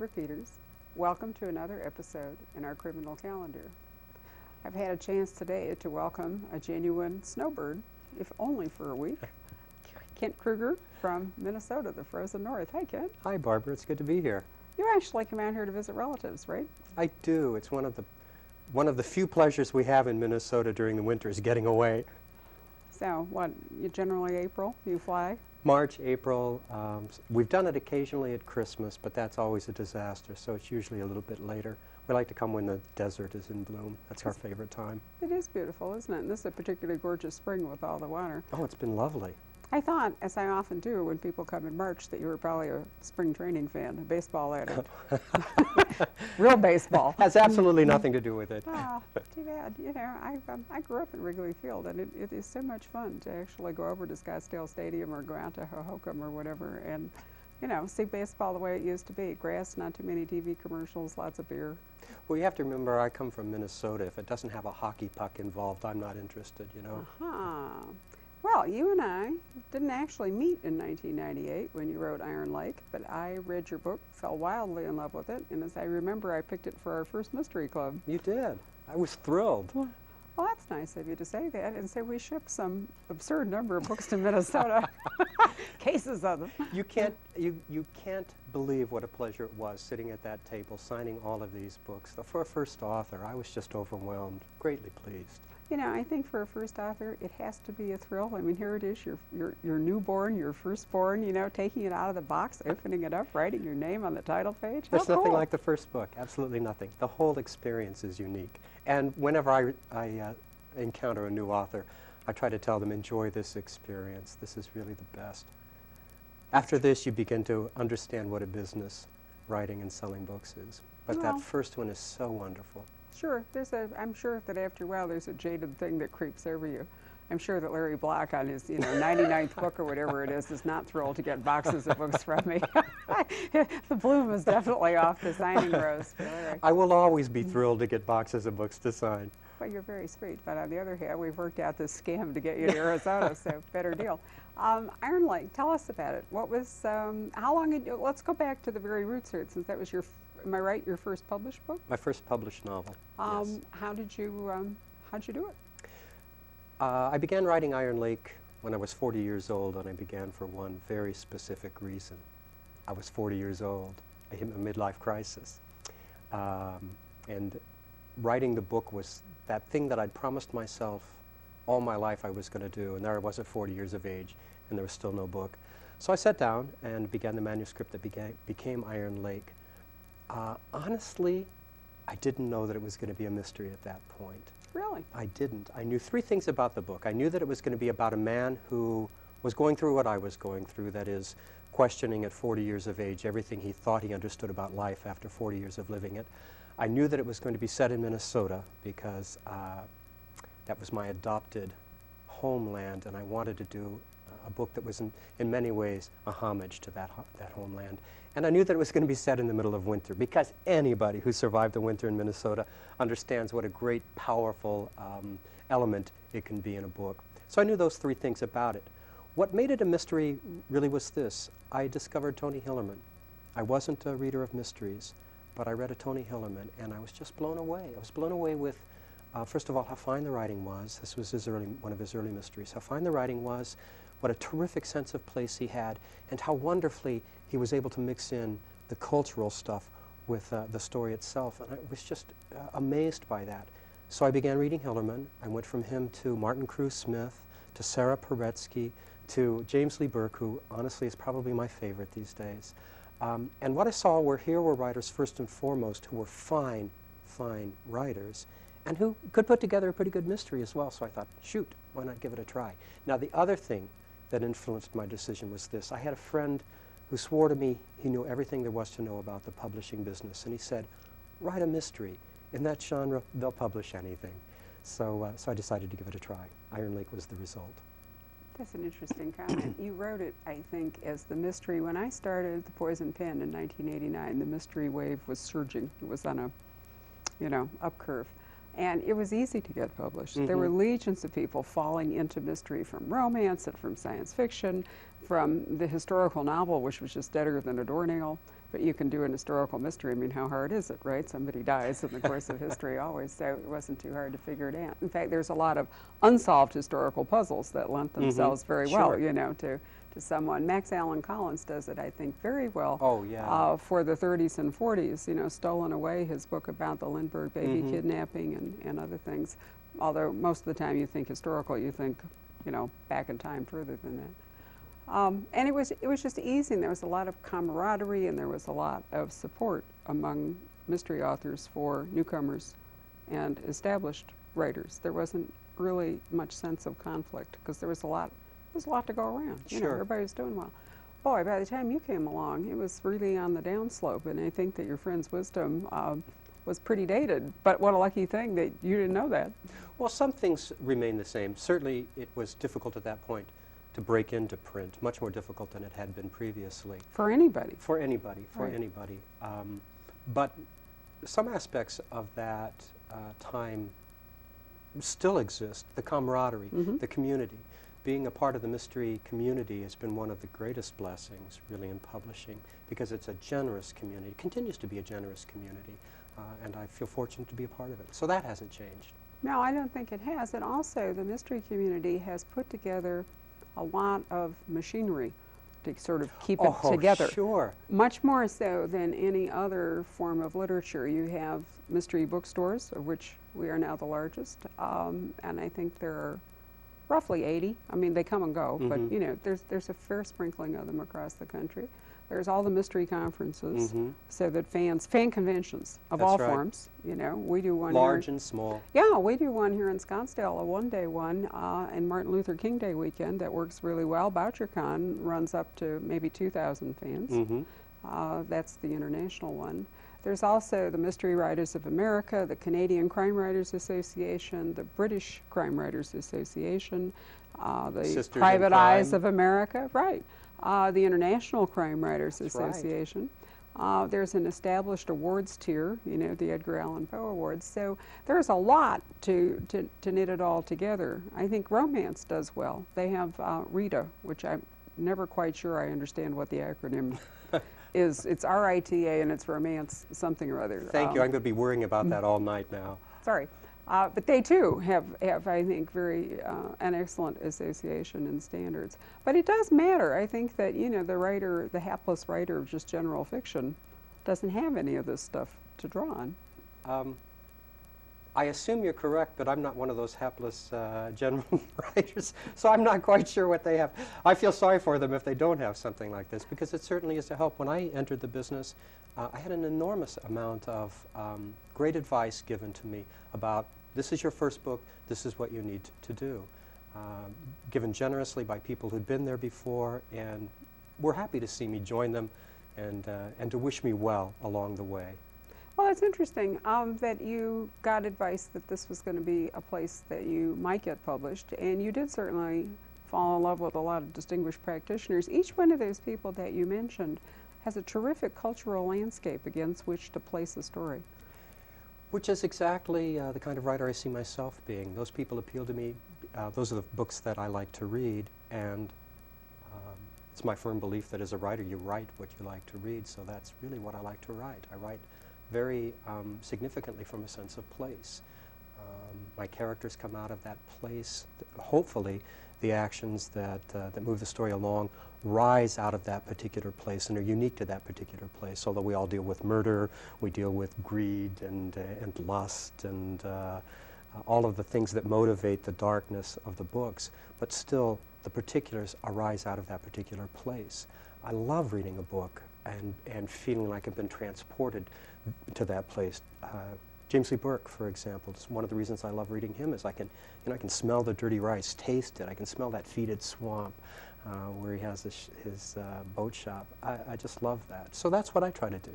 Barbara Peters. Welcome to another episode in our criminal calendar. I've had a chance today to welcome a genuine snowbird, if only for a week, Kent Krueger from Minnesota, the frozen north. Hi, Kent. Hi, Barbara. It's good to be here. You actually come out here to visit relatives, right? I do. It's one of the few pleasures we have in Minnesota during the winter is getting away. So, what, you generally April, you fly? March, April. We've done it occasionally at Christmas, but that's always a disaster, so it's usually a little bit later. We like to come when the desert is in bloom. That's our favorite time. It is beautiful, isn't it? And this is a particularly gorgeous spring with all the water. Oh, it's been lovely. I thought, as I often do when people come in March, that you were probably a spring training fan, a baseball addict. Real baseball. Has absolutely nothing to do with it. Oh, too bad. You know, I grew up in Wrigley Field, and it is so much fun to actually go over to Scottsdale Stadium or go out to Hohokam or whatever and, you know, see baseball the way it used to be. Grass, not too many TV commercials, lots of beer. Well, you have to remember, I come from Minnesota. If it doesn't have a hockey puck involved, I'm not interested, you know. Uh-huh. Well, you and I didn't actually meet in 1998 when you wrote Iron Lake, but I read your book, fell wildly in love with it, and as I remember, I picked it for our first mystery club. You did. I was thrilled. Well, that's nice of you to say that, and say we ship some absurd number of books to Minnesota, cases of them. You can't believe what a pleasure it was sitting at that table signing all of these books. For a first author, I was just overwhelmed, greatly pleased. You know, I think for a first author, it has to be a thrill. I mean, here it is, your newborn, your firstborn, you know, taking it out of the box, opening it up, writing your name on the title page. There's How nothing cool. like the first book, absolutely nothing. The whole experience is unique. And whenever I encounter a new author, I try to tell them, enjoy this experience. This is really the best. After this, you begin to understand what a business writing and selling books is. But Well, that first one is so wonderful. Sure, I'm sure that after a while there's a jaded thing that creeps over you. I'm sure that Larry Block on his 99th book or whatever it is not thrilled to get boxes of books from me. The bloom is definitely off the signing rows. I will always be thrilled to get boxes of books to sign. Well, you're very sweet, but on the other hand, we've worked out this scam to get you to Arizona, so better deal. Iron Lake, tell us about it. What was, how long, let's go back to the very roots here, since that was your, am I right, your first published book? My first published novel, yes. How'd you do it? I began writing Iron Lake when I was 40 years old, and I began for one very specific reason. I was 40 years old. I hit a midlife crisis. And writing the book was that thing that I'd promised myself all my life I was going to do, and there I was at 40 years of age, and there was still no book. So I sat down and began the manuscript that became Iron Lake. Honestly, I didn't know that it was going to be a mystery at that point. Really? I didn't. I knew three things about the book. I knew that it was going to be about a man who was going through what I was going through, that is, questioning at 40 years of age everything he thought he understood about life after 40 years of living it. I knew that it was going to be set in Minnesota because that was my adopted homeland, and I wanted to do a book that was in many ways a homage to that homeland. And I knew that it was going to be set in the middle of winter because anybody who survived the winter in Minnesota understands what a great, powerful element it can be in a book. So I knew those three things about it. What made it a mystery really was this. I discovered Tony Hillerman. I wasn't a reader of mysteries, but I read a Tony Hillerman, and I was just blown away. I was blown away with, first of all, how fine the writing was. This was one of his early mysteries. How fine the writing was, what a terrific sense of place he had, and how wonderfully he was able to mix in the cultural stuff with the story itself. And I was just amazed by that. So I began reading Hillerman. I went from him to Martin Cruz Smith, to Sarah Paretsky, to James Lee Burke, who honestly is probably my favorite these days. And what I saw were writers first and foremost who were fine writers, and who could put together a pretty good mystery as well. So I thought, shoot, why not give it a try? Now, the other thing that influenced my decision was this. I had a friend who swore to me he knew everything there was to know about the publishing business, and he said, write a mystery. In that genre, they'll publish anything. So I decided to give it a try. Iron Lake was the result. That's an interesting comment. You wrote it, I think, as the mystery. When I started The Poison Pen in 1989, the mystery wave was surging. It was on a, up curve. And it was easy to get published. There were legions of people falling into mystery, from romance and from science fiction, from the historical novel, which was just deader than a doornail, But you can do an historical mystery. I mean, how hard is it, right? Somebody dies in the course of history always, so it wasn't too hard to figure it out. In fact, there's a lot of unsolved historical puzzles that lent themselves very well, you know, to someone. Max Allan Collins does it, I think, very well. Oh, yeah. For the 30s and 40s, you know, Stolen Away, his book about the Lindbergh baby kidnapping and other things. Although most of the time you think historical, you think, you know, back in time further than that. And it was just easy, and there was a lot of camaraderie, and there was a lot of support among mystery authors for newcomers and established writers. There wasn't really much sense of conflict because there was a lot to go around. You know, everybody was doing well. Boy, by the time you came along, it was really on the downslope, and I think that your friend's wisdom was pretty dated. But what a lucky thing that you didn't know that. Well, some things remain the same. Certainly, it was difficult at that point to break into print, much more difficult than it had been previously. For anybody. For anybody, for anybody. But some aspects of that time still exist. The camaraderie, the community. Being a part of the mystery community has been one of the greatest blessings, really, in publishing, because it's a generous community. It continues to be a generous community, and I feel fortunate to be a part of it. So that hasn't changed. No, I don't think it has. And also, the mystery community has put together a lot of machinery to sort of keep it together. Sure. Much more so than any other form of literature. You have mystery bookstores, of which we are now the largest, and I think there are roughly 80. I mean, they come and go, but you know, there's a fair sprinkling of them across the country. There's all the mystery conferences, so that fan conventions of all forms, you know, we do one large here, and small. Yeah, we do one here in Scottsdale, a one-day one, and Martin Luther King Day weekend that works really well. BoucherCon runs up to maybe 2,000 fans. That's the international one. There's also the Mystery Writers of America, the Canadian Crime Writers Association, the British Crime Writers Association, the Sisters Private Eyes of America, right. The International Crime Writers Association. There's an established awards tier, you know, the Edgar Allan Poe Awards. So there's a lot to knit it all together. I think romance does well. They have RITA, which I'm never quite sure I understand what the acronym is. It's RITA and it's romance something or other. Thank you. I'm going to be worrying about that all night now. Sorry. But they too have I think, very an excellent association and standards. But it does matter. I think that, you know, the writer, the hapless writer of just general fiction, doesn't have any of this stuff to draw on. I assume you're correct, but I'm not one of those hapless general writers, so I'm not quite sure what they have. I feel sorry for them if they don't have something like this, because it certainly is a help. When I entered the business, I had an enormous amount of great advice given to me about, this is your first book, this is what you need to do. Given generously by people who'd been there before and were happy to see me join them and to wish me well along the way. Well, it's interesting that you got advice that this was going to be a place that you might get published, and you did certainly fall in love with a lot of distinguished practitioners. Each one of those people that you mentioned has a terrific cultural landscape against which to place a story. Which is exactly the kind of writer I see myself being. Those people appeal to me. Those are the books that I like to read, and it's my firm belief that as a writer you write what you like to read, so that's really what I like to write. I write very significantly from a sense of place. My characters come out of that place. Hopefully the actions that move the story along rise out of that particular place and are unique to that particular place. Although we all deal with murder, we deal with greed and lust and all of the things that motivate the darkness of the books, but still the particulars arise out of that particular place. I love reading a book and feeling like I've been transported to that place. James Lee Burke, for example, is one of the reasons I love reading him is I can smell the dirty rice, taste it. I can smell that fetid swamp where he has his boat shop. I just love that. So that's what I try to do.